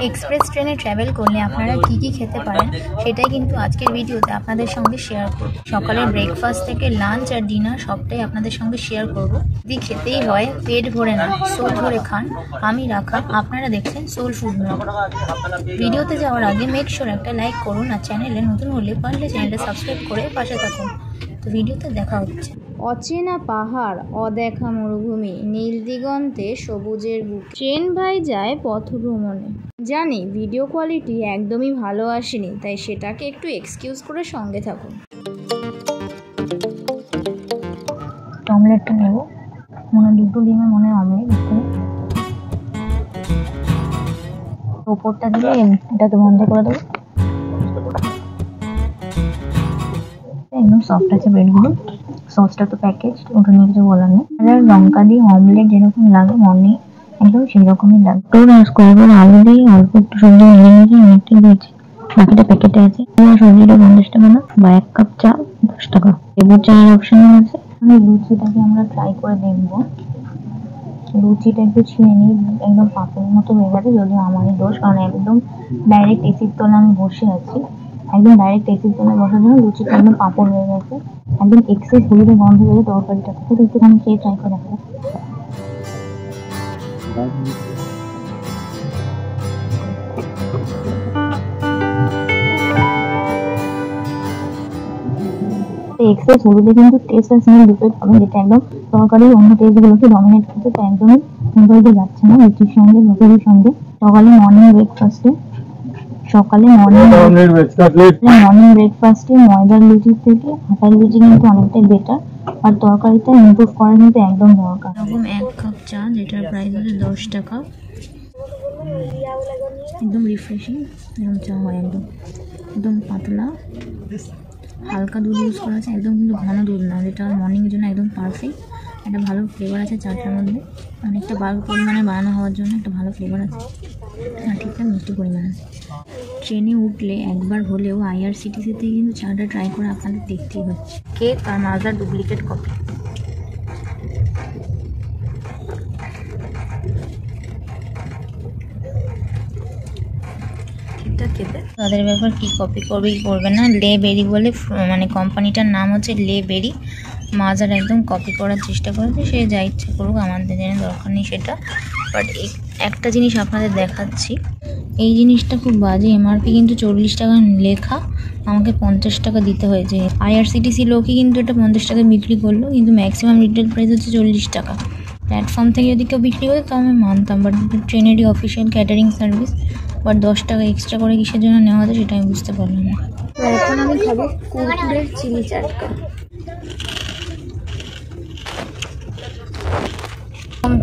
Express ট্রেনে travel করলে আপনারা কি কি খেতে পারেন সেটাই কিন্তু আজকের ভিডিওতে আপনাদের সঙ্গে শেয়ার করব। সকালে ব্রেকফাস্ট থেকে লাঞ্চ আর ডিনার সবটাই আপনাদের সঙ্গে শেয়ার করব। যদি খেতেই হয় পেট ভরে না সোল ধরে খান, আমি রাখা, আপনারা দেখছেন সোল ফুড ব্লগ। ভিডিওতে যাওয়ার আগে মেক শিওর একটা লাইক করুন আর চ্যানেলে নতুন হলে পারলে চ্যানেলটা সাবস্ক্রাইব করে পাশে থাকুন। তো ভিডিওতে দেখা হচ্ছে। অচেনা পাহাড়, অদেখা মরুভূমি, নীল দিগন্তে সবুজের বুক, ট্রেন ভাই যায় পথ ভ্রমণে। জানি ভিডিও কোয়ালিটি একদমই ভালো আসেনি, তাই সেটাকে একটু এক্সকিউজ করে সঙ্গে থাকুন। অমলেটটা নেব, মনে দুটো ডিমে মনে অমলেট ওপরটা দিয়ে এটাকে বন্ধ করে দেবো। একদম সফট আছে ব্রেডগুলো। সসটা তো প্যাকেজ, ওটা নিয়ে কিছু বলার নেই। আর লঙ্কা দিয়ে অমলেট যেরকম লাগে মনে একদম সেই রকমই লাগে। তো করবো আলু দিয়ে অল্প একটু সবজি মিলিয়ে নিয়েছি, অনেকটা দিয়েছি, বাকিটা প্যাকেটে আছে। সবজিটা 50 টাকা না, বা 1 কাপ চা 10 টাকা। লেবুর চায়ের অপশন আছে। মানে লুচিটাকে আমরা ট্রাই করে দেখবো। লুচিটা একটু ছিঁড়ে নিই, একদম পাপড়ের মতো হয়ে গেছে, যদিও আমারই দোষ, কারণ একদম ডাইরেক্ট এসির তলে আমি বসে আছি। একদম ডাইরেক্ট এসির তলে বসার জন্য লুচিটা একদম পাপড় হয়ে গেছে, একদম এক্সেস হলুদে গন্ধ হয়ে তরকারিটা থেকে একটুখানি খেয়ে ট্রাই করে দেখা। এক্সেস হলুদে কিন্তু টেস্ট আর স্মেল দুটোই পাবেন, যেটা একদম তরকারির অন্য টেস্টগুলোকে ডমিনেট করতে, তো একদমই সুন্দরভাবে যাচ্ছে না লুচির সঙ্গে, লুচির সঙ্গে। সকালে মর্নিং ব্রেকফাস্টে ময়দার লুচির থেকে আটার লুচি কিন্তু অনেকটাই বেটার, আর তরকারিটা ইমপ্রুভ করা কিন্তু একদম দরকার। এরকম 1 কাপ চা, যেটার প্রাইস হচ্ছে 10 টাকা। একদম রিফ্রেশিং এরকম চা হয়, একদম একদম পাতলা, হালকা দুধ ইউজ করা আছে, একদম কিন্তু ঘন দুধ না, যেটা মর্নিংয়ের জন্য একদম পারফেক্ট। একটা ভালো ফ্লেভার আছে চাটার মধ্যে, অনেকটা বাল্ক পরিমাণে বানানো হওয়ার জন্য একটা ভালো ফ্লেভার আছে, আর ঠিকঠাক মিষ্টি পরিমাণ আছে। ট্রেনে উঠলে একবার হলেও IRCTC-তে কিন্তু চাটা ট্রাই করে আপনাদের দেখতেই হচ্ছে। কেক আর মাজার ডুপ্লিকেট কপি। ঠিকঠাক খেতে, তাদের ব্যাপার কি কপি করবে না। লে বেরি বলে মানে কোম্পানিটার নাম হচ্ছে লে বেরি। মাজার একদম কপি করার চেষ্টা করেছে, সে যা ইচ্ছা করুক, আমাদের জেনে দরকার নেই সেটা। বাট একটা জিনিস আপনাদের দেখাচ্ছি, এই জিনিসটা খুব বাজে। MRP কিন্তু 40 টাকা লেখা, আমাকে 50 টাকা দিতে হয়েছে। IRCTC লোকই কিন্তু এটা 50 টাকা বিক্রি করলো, কিন্তু ম্যাক্সিমাম রিটেল প্রাইস হচ্ছে 40 টাকা। প্ল্যাটফর্ম থেকে যদি কেউ বিক্রি করে তো আমি মানতাম, বাট ট্রেনেরই অফিসিয়াল ক্যাটারিং সার্ভিস, বাট 10 টাকা এক্সট্রা করে কিসের জন্য নেওয়া হতো সেটা আমি বুঝতে পারলাম না। এখন আমি খাবো কুরকুরের চিলি চাটকা।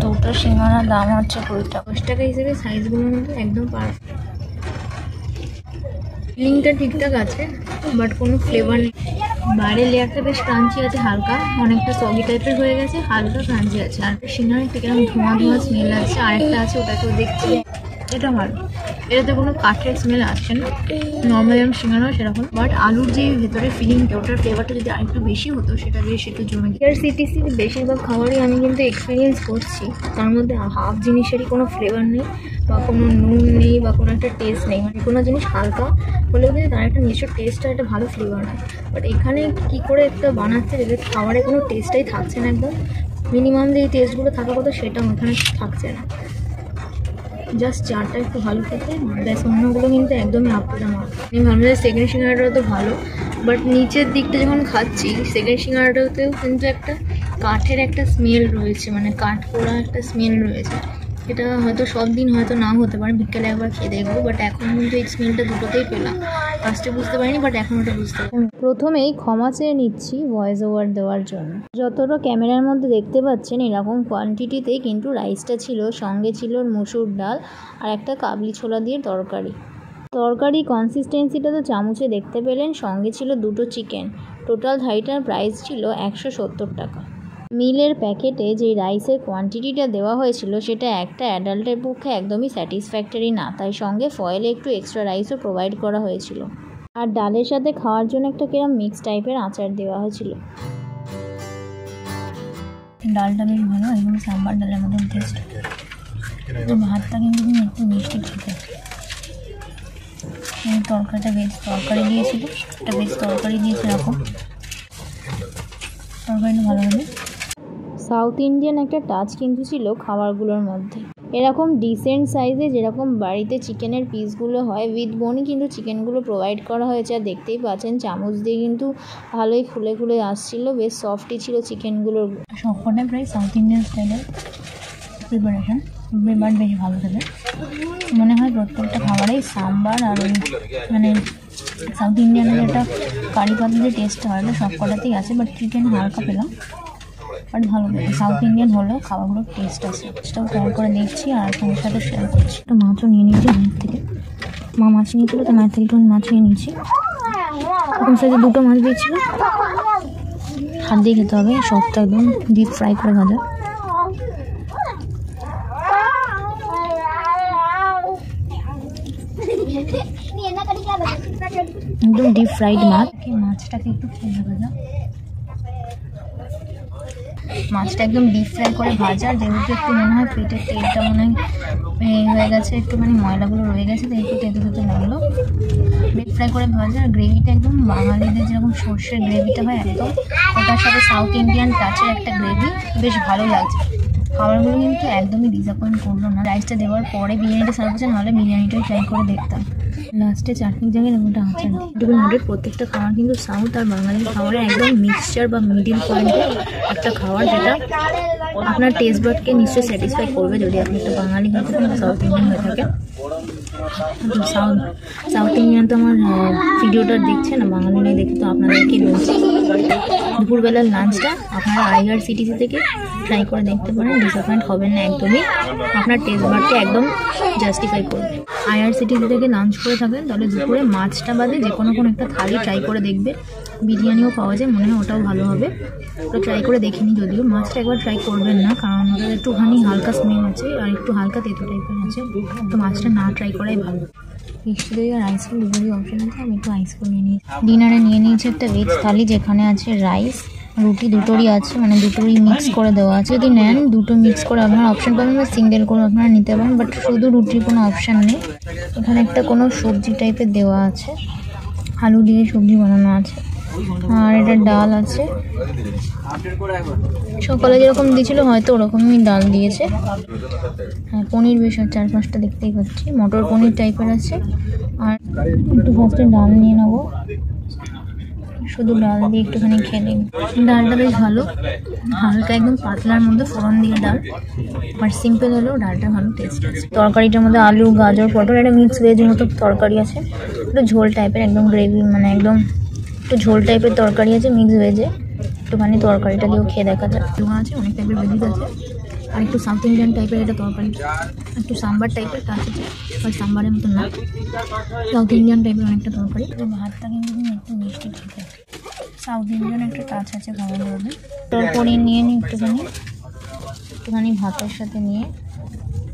দুটো সিঙ্গারার দাম হচ্ছে 20 টাকা। 10 টাকা হিসেবে সাইজগুলোর মধ্যে একদম পারফেক্ট। ফিলিংটা ঠিকঠাক আছে, বাট কোনো ফ্লেভার নেই। বাইরের লেয়ারটা বেশ ক্রাঞ্চি আছে, হালকা অনেকটা সগি টাইপের হয়ে গেছে, হালকা ক্রাঞ্চি আছে। আর সিঙ্গারা থেকে এরকম ধোঁয়া ধোঁয়া স্মেল আছে। আরেকটা আছে, ওটাকেও দেখছি, এটা ভালো, এটাতে কোনো কাঠের স্মেল আসছে না, নর্মাল যেরকম সিঙ্গারা সেরকম। বাট আলুর যে ভেতরে ফিলিংটা, ওটার ফ্লেভারটা যদি আরেকটু বেশি হতো সেটা বেশ একটু জমে। IRCTC-র বেশিরভাগ খাবারই আমি কিন্তু এক্সপিরিয়েন্স করছি, তার মধ্যে হাফ জিনিসেরই কোনো ফ্লেভার নেই, বা কোনো নুন নেই, বা কোনো একটা টেস্ট নেই। মানে কোনো জিনিস হালকা হলেও কিন্তু তার একটা নিজস্ব টেস্টটা একটা ভালো ফ্লেভার হয়। বাট এখানে কী করে একটা বানাচ্ছে যেটা খাবারে কোনো টেস্টটাই থাকছে না, একদম মিনিমাম যে এই টেস্টগুলো থাকার কথা সেটাও এখানে থাকছে না। জাস্ট চাটা একটু ভালো খেতে, ব্যাস, অন্যগুলো কিন্তু একদমই আপটা মার। আমি ভাবলাম যে সেকেন্ড সিঙ্গারাটাও তো ভালো, বাট নিচের দিকটা যখন খাচ্ছি সেকেন্ড সিঙ্গারাটাতেও কিন্তু একটা কাঠের একটা স্মেল রয়েছে, মানে কাঠ পোড়া একটা স্মেল রয়েছে। এটা হয়তো সব দিন হয়তো নাও হতে পারে, বিকেলে একবার খেয়ে দেখবো, বাট এখন কিন্তু এই স্মেলটা দুটোতেই পেলাম। ফার্স্টে বুঝতে পারিনি, বাট এখন ওটা বুঝতে পারি। প্রথমেই ক্ষমা চেয়ে নিচ্ছি ভয়েস ওভার দেওয়ার জন্য। যতটা ক্যামেরার মধ্যে দেখতে পাচ্ছেন এরকম কোয়ান্টিটিতে কিন্তু রাইসটা ছিল, সঙ্গে ছিল মুসুর ডাল আর একটা কাবলি ছোলা দিয়ে তরকারি কনসিস্টেন্সিটা তো চামচে দেখতে পেলেন। সঙ্গে ছিল দুটো চিকেন। টোটাল থালিটার প্রাইস ছিল 170 টাকা। মিলের প্যাকেটে যে রাইসের কোয়ান্টিটিটা দেওয়া হয়েছিল সেটা একটা অ্যাডাল্টের পক্ষে একদমই স্যাটিসফ্যাক্টরি না, তাই সঙ্গে ফয়েলে একটু এক্সট্রা রাইসও প্রোভাইড করা হয়েছিল, আর ডালের সাথে খাওয়ার জন্য একটা কিরম মিক্স টাইপের আচার দেওয়া হয়েছিল। ডালটা বেশ ভালো, একদম সাম্বার ডালের মতন টেস্ট। ভাতটা কিন্তু একটু মিষ্টি খেতে, এই তরকারিটা ভেজ তরকারি দিয়েছিল, একটা ভেজ তরকারি দিয়েছে। এরকম তরকারিটা ভালো হবে। সাউথ ইন্ডিয়ান একটা টাচ কিন্তু ছিল খাবারগুলোর মধ্যে। এরকম ডিসেন্ট সাইজে যেরকম বাড়িতে চিকেনের পিসগুলো হয় উইথ বোনই কিন্তু চিকেনগুলো প্রোভাইড করা হয়েছে। আর দেখতেই পাচ্ছেন চামচ দিয়ে কিন্তু ভালোই খুলে খুলে আসছিলো, বেশ সফটই ছিল চিকেনগুলোর। সবকটাই প্রায় সাউথ ইন্ডিয়ান স্টাইলের প্রিপারেশন, বাট বেশ ভালো খেতে মনে হয়। প্রত্যেকটা খাবারেই সাম্বার আর মানে সাউথ ইন্ডিয়ানের একটা কারি পাতা যে টেস্টটা হয় সব কটাতেই আছে, বাট চিকেন হালকা পেলাম, বাট ভালো লাগে। সাউথ ইন্ডিয়ান হলেও খাবারগুলোর টেস্ট আছে, সেটাও ট্রাই করে দেখছি আর আপনাদের সাথে শেয়ার করছি। একটা মাছও নিয়ে নিয়েছি মায়ের থেকে, মা মাছ নিয়েছিল তো মায়ের থেকে একটু মাছ নিয়ে নিয়েছি। এখন সাথে দুটো মাছ দিয়েছিল, হাত দিয়ে খেতে হবে, সবটা একদম ডিপ ফ্রাই করে ভাজা। একদম ডিপ ফ্রাইড মাছ, মাছটাকে একটু খেয়ে ভাজা, মাছটা একদম ডিপ ফ্রাই করে ভাজা। যেহেতু একটু মনে হয় পেটের তেলটা মনে হয় হয়ে গেছে, একটুখানি ময়লাগুলো রয়ে গেছে, তাই একটু তেতো তেতো লাগলো। ডিপ ফ্রাই করে ভাজা, আর গ্রেভিটা একদম বাঙালিদের যেরকম সর্ষের গ্রেভিটা হয় একদম ওটার সাথে সাউথ ইন্ডিয়ান টাচের একটা গ্রেভি, বেশ ভালো লাগছে। খাবারগুলো কিন্তু একদমই ডিসঅ্যাপয়েন্ট করলো না। রাইসটা দেওয়ার পরে বিরিয়ানিটা সার্ভ করছে, নাহলে বিরিয়ানিটাই ট্রাই করে দেখতাম। লাস্টে চাটনির জায়গায় এরকমটা আচার দিই। এটুকু নোটেড, প্রত্যেকটা খাবার কিন্তু সাউথ আর বাঙালির খাবারের একদম মিক্সচার বা মিডিল পয়েন্টে একটা খাবার, যেটা আপনার টেস্ট বাডকে নিশ্চয়ই স্যাটিসফাই করবে যদি আপনি একটা বাঙালি হয়ে থাকেন বা সাউথ ইন্ডিয়ান হয়ে থাকেন। সাউথ ইন্ডিয়ান তো আমার ভিডিওটা দেখছে না, বাঙালি দেখে তো আপনাদেরকে বলছি। দুপুরবেলার লাঞ্চটা আপনারা IRCTC থেকে ট্রাই করে দেখতে পারেন, ডিসঅ্যাপয়েন্ট হবেন না একদমই, আপনার টেস্ট বাডকে একদম জাস্টিফাই করবে। IRCTC থেকে লাঞ্চ করে থাকবেন তাহলে দুপুরে মাছটা বাদে যে কোনো একটা থালি ট্রাই করে দেখবে। বিরিয়ানিও পাওয়া যায়, মনে হয় ওটাও ভালো হবে, ওটা ট্রাই করে দেখিনি। যদিও মাছটা একবার ট্রাই করবেন না, কারণ ওটা একটুখানি হালকা স্মেল আছে আর একটু হালকা তেতো টাইপের আছে, তো মাছটা না ট্রাই করাই ভালো। মিষ্টি দই আর আইসক্রিম দুটোরই অপশন আছে, আমি একটু আইসক্রিম নিয়ে নিয়েছি। ডিনারে নিয়ে নিয়েছি একটা ভেজ থালি, যেখানে আছে রাইস, রুটি দুটোরই আছে, মানে দুটোরই মিক্স করে দেওয়া আছে। যদি নেন দুটো মিক্স করে আপনারা অপশন পাবেন, বা সিঙ্গেল করে আপনারা নিতে পারেন, বাট শুধু রুটির কোনো অপশান নেই। এখানে একটা কোনো সবজি টাইপের দেওয়া আছে, আলু দিয়ে সবজি বানানো আছে, আর এটা ডাল আছে। সকালে যেরকম দিয়েছিল হয়তো ওরকমই ডাল দিয়েছে। হ্যাঁ, পনির বেশ 4-5টা দেখতেই পাচ্ছি, মটর পনির টাইপের আছে। আর একটু ফার্স্টে ডাল নিয়ে নেবো, শুধু ডাল দিয়ে একটুখানি খেয়ে নিই। ডালটা বেশ ভালো, হালকা একদম পাতলার মধ্যে ফোড়ন দিয়ে ডাল, আর সিম্পল হলেও ডালটা ভালো টেস্ট আছে। তরকারিটার মধ্যে আলু, গাজর, পটল, একটা মিক্স ভেজের মতো তরকারি আছে, একটু ঝোল টাইপের, একদম গ্রেভি, মানে একদম একটু ঝোল টাইপের তরকারি আছে মিক্স ভেজে। একটুখানি তরকারিটা দিয়েও খেয়ে দেখা যায়। লোহা আছে, অনেক টাইপের ভেজিস আছে, আর একটু সাউথ ইন্ডিয়ান টাইপের একটা তরকারি, একটু সাম্বার টাইপের টাচ আছে, আর সাম্বারের মতো না, সাউথ ইন্ডিয়ান টাইপের অনেকটা তরকারি। ভাতটা কিন্তু একটু মিষ্টি টাইপের, সাউথ ইন্ডিয়ান একটা টাচ আছে খাবারের মধ্যে। মটর পনির নিয়ে নিই একটুখানি ভাতের সাথে নিয়ে।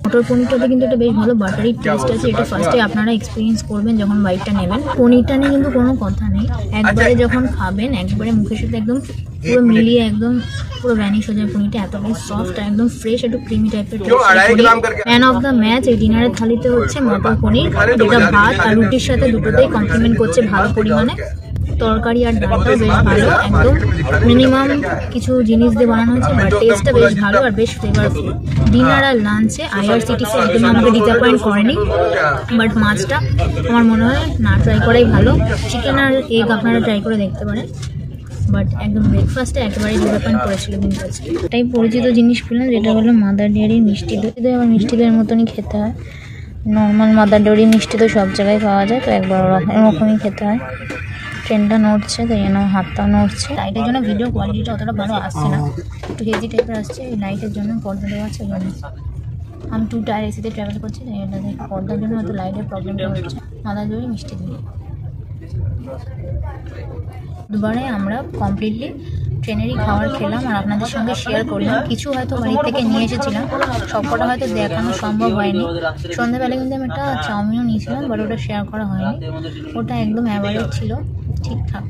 মটর পনিরটাতে কিন্তু একটা বেশ ভালো বাটারি টেস্ট আছে, এটা ফার্স্টে আপনারা এক্সপিরিয়েন্স করবেন যখন বাইটটা নেবেন। পনিরটা নিয়ে কিন্তু কোনো কথা নেই, একবারে যখন খাবেন একবারে মুখের সাথে একদম পুরো মিলিয়ে একদম পুরো ভ্যানিশ হয়ে যায় পনিরটা, এতটাই সফট আর একদম ফ্রেশ, একটু ক্রিমি টাইপের। ম্যান অফ দ্য ম্যাচ এই ডিনারের থালিতে হচ্ছে মটর পনির, যেটা ভাত আর রুটির সাথে দুটোতেই কমপ্লিমেন্ট করছে ভালো পরিমাণে। তরকারি আর ডালটাও বেশ ভালো, একদম মিনিমাম কিছু জিনিস দিয়ে বানানো হয়েছে, বাট টেস্টটা বেশ ভালো আর বেশ ফ্লেভারফুল। ডিনার আর লাঞ্চে IRCTC একদম আমাকে ডিসঅ্যাপয়েন্ট করেনি, বাট মাছটা আমার মনে হয় না ট্রাই করাই ভালো। চিকেন আর এগ আপনারা ট্রাই করে দেখতে পারেন, বাট একদম ব্রেকফাস্টে একেবারেই ডিসঅ্যাপয়েন্ট করেছিল কিন্তু আজকে। এটাই পরিচিত জিনিস পেলাম, যেটা হলো মাদার ডেয়ারির মিষ্টি দই। আবার মিষ্টি দইয়ের মতনই খেতে হয়, নর্মাল মাদার ডেয়ারির মিষ্টি তো সব জায়গায় পাওয়া যায়, তো একবার ওরকমই খেতে হয়। ট্রেনটা নড়ছে, তাই জন্য হাতটাও নড়ছে। লাইটের জন্য ভিডিও কোয়ালিটিটা অতটা ভালো আসছে না, একটু হেজি টাইপের আসছে, এই লাইটের জন্য পর্দা দেওয়া আছে। আমি 2 টায়ার এসিতে ট্রাভেল করছি, তাই এটাতে পর্দার জন্য হয়তো লাইটের প্রবলেমটা হচ্ছে। মাদার ডেয়ারি মিষ্টি দই দুবারে আমরা কমপ্লিটলি ট্রেনেরই খাবার খেলাম আর আপনাদের সঙ্গে শেয়ার করলাম। কিছু হয়তো বাড়ি থেকে নিয়ে এসেছিলাম, সবকটা হয়তো দেখানো সম্ভব হয়নি। সন্ধ্যাবেলা কিন্তু আমি একটা চাউমিনও নিয়েছিলাম, বাট ওটা শেয়ার করা হয়নি, ওটা একদম অ্যাভারেজ ছিল, ঠিকঠাক।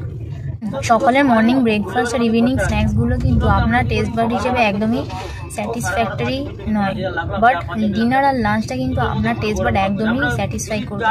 সকালের মর্নিং ব্রেকফাস্ট আর ইভিনিং স্ন্যাক্সগুলো কিন্তু আপনার টেস্ট বাড হিসেবে একদমই স্যাটিসফ্যাক্টরি নয়, বাট ডিনার আর লাঞ্চটা কিন্তু আপনার টেস্ট বাড একদমই স্যাটিসফাই করবে।